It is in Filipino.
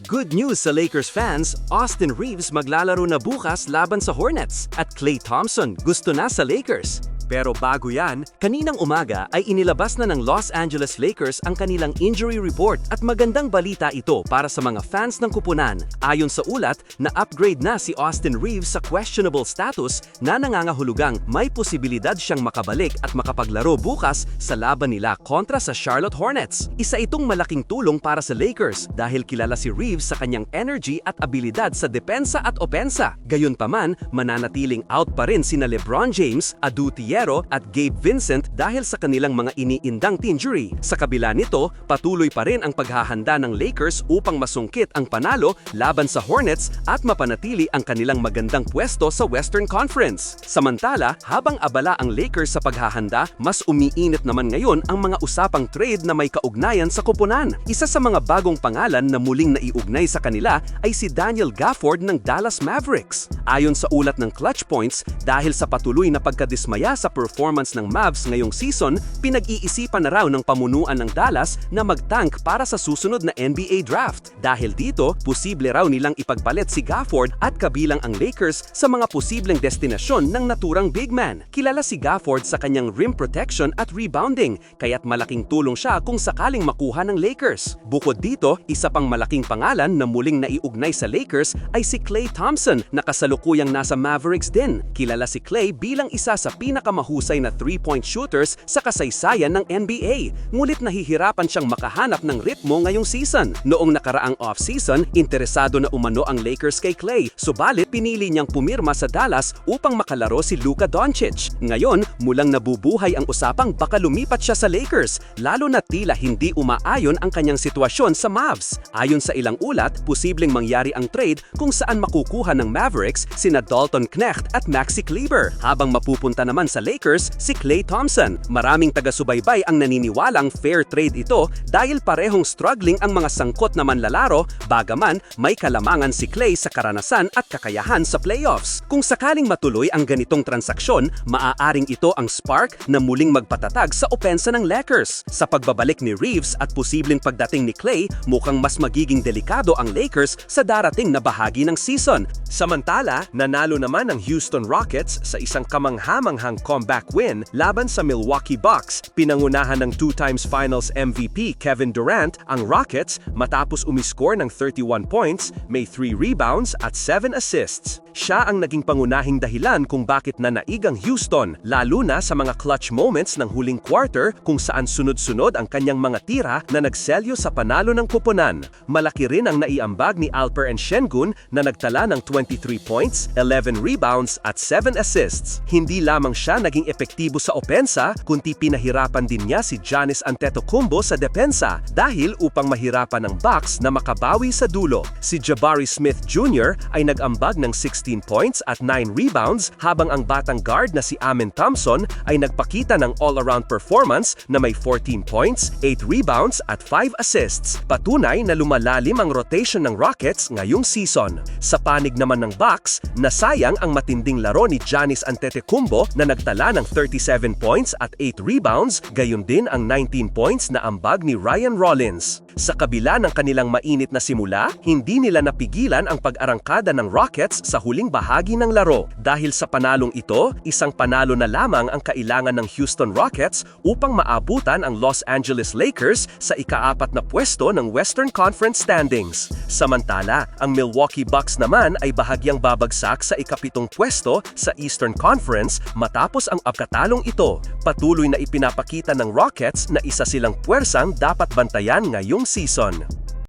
Good news sa Lakers fans, Austin Reeves maglalaro na bukas laban sa Hornets at Klay Thompson gusto na sa Lakers. Pero bago yan, kaninang umaga ay inilabas na ng Los Angeles Lakers ang kanilang injury report at magandang balita ito para sa mga fans ng kupunan. Ayon sa ulat, na-upgrade na si Austin Reeves sa questionable status na nangangahulugang may posibilidad siyang makabalik at makapaglaro bukas sa laban nila kontra sa Charlotte Hornets. Isa itong malaking tulong para sa Lakers dahil kilala si Reeves sa kanyang energy at abilidad sa depensa at opensa. Gayunpaman, mananatiling out pa rin sina LeBron James, Adu Thiero at Gabe Vincent dahil sa kanilang mga iniindang injury. Sa kabila nito, patuloy pa rin ang paghahanda ng Lakers upang masungkit ang panalo laban sa Hornets at mapanatili ang kanilang magandang pwesto sa Western Conference. Samantala, habang abala ang Lakers sa paghahanda, mas umiinit naman ngayon ang mga usapang trade na may kaugnayan sa koponan. Isa sa mga bagong pangalan na muling naiugnay sa kanila ay si Daniel Gafford ng Dallas Mavericks. Ayon sa ulat ng Clutch Points, dahil sa patuloy na pagkadismaya sa performance ng Mavs ngayong season, pinag-iisipan na raw ng pamunuan ng Dallas na mag-tank para sa susunod na NBA draft. Dahil dito, posible raw nilang ipagpalit si Gafford at kabilang ang Lakers sa mga posibleng destinasyon ng naturang big man. Kilala si Gafford sa kanyang rim protection at rebounding, kaya't malaking tulong siya kung sakaling makuha ng Lakers. Bukod dito, isa pang malaking pangalan na muling naiugnay sa Lakers ay si Klay Thompson na kasalukuyang nasa Mavericks din. Kilala si Klay bilang isa sa pinakamahusay na 3-point shooters sa kasaysayan ng NBA, ngulit nahihirapan siyang makahanap ng ritmo ngayong season. Noong nakaraang off-season, interesado na umano ang Lakers kay Klay, subalit pinili niyang pumirma sa Dallas upang makalaro si Luka Doncic. Ngayon, mulang nabubuhay ang usapang baka lumipat siya sa Lakers, lalo na tila hindi umaayon ang kanyang sitwasyon sa Mavs. Ayon sa ilang ulat, posibleng mangyari ang trade kung saan makukuha ng Mavericks sina Dalton Knecht at Maxi Kleber, habang mapupunta naman sa Lakers si Klay Thompson. Maraming taga-subaybay ang naniniwalang fair trade ito dahil parehong struggling ang mga sangkot na manlalaro, bagaman may kalamangan si Klay sa karanasan at kakayahan sa playoffs. Kung sakaling matuloy ang ganitong transaksyon, maaaring ito ang spark na muling magpatatag sa opensa ng Lakers. Sa pagbabalik ni Reeves at posibleng pagdating ni Klay, mukhang mas magiging delikado ang Lakers sa darating na bahagi ng season. Samantala, nanalo naman ang Houston Rockets sa isang kamanghamanghang comeback win laban sa Milwaukee Bucks. Pinangunahan ng 2 times Finals MVP Kevin Durant ang Rockets matapos umiscore ng 31 points, may 3 rebounds at 7 assists. Siya ang naging pangunahing dahilan kung bakit nanaigang Houston, lalo na sa mga clutch moments ng huling quarter kung saan sunod-sunod ang kanyang mga tira na nagselyo sa panalo ng koponan. Malaki rin ang naiambag ni Alperen Sengun na nagtala ng 23 points, 11 rebounds at 7 assists. Hindi lamang siya naging epektibo sa opensa, kundi pinahirapan din niya si Giannis Antetokounmpo sa depensa dahil upang mahirapan ng Bucks na makabawi sa dulo. Si Jabari Smith Jr. ay nag-ambag ng 16 points at 9 rebounds, habang ang batang guard na si Amen Thompson ay nagpakita ng all-around performance na may 14 points, 8 rebounds at 5 assists. Patunay na lumalalim ang rotation ng Rockets ngayong season. Sa panig naman ng Bucks, nasayang ang matinding laro ni Giannis Antetokounmpo na nagtala ng 37 points at 8 rebounds, gayon din ang 19 points na ambag ni Ryan Rollins. Sa kabila ng kanilang mainit na simula, hindi nila napigilan ang pag-arangkada ng Rockets sa huling bahagi ng laro. Dahil sa panalong ito, isang panalo na lamang ang kailangan ng Houston Rockets upang maabutan ang Los Angeles Lakers sa ika-4 na pwesto ng Western Conference standings. Samantala, ang Milwaukee Bucks naman ay bahagyang babagsak sa ika-7 pwesto sa Eastern Conference matapos ang pagkatalong ito. Patuloy na ipinapakita ng Rockets na isa silang puwersang dapat bantayan ngayong season.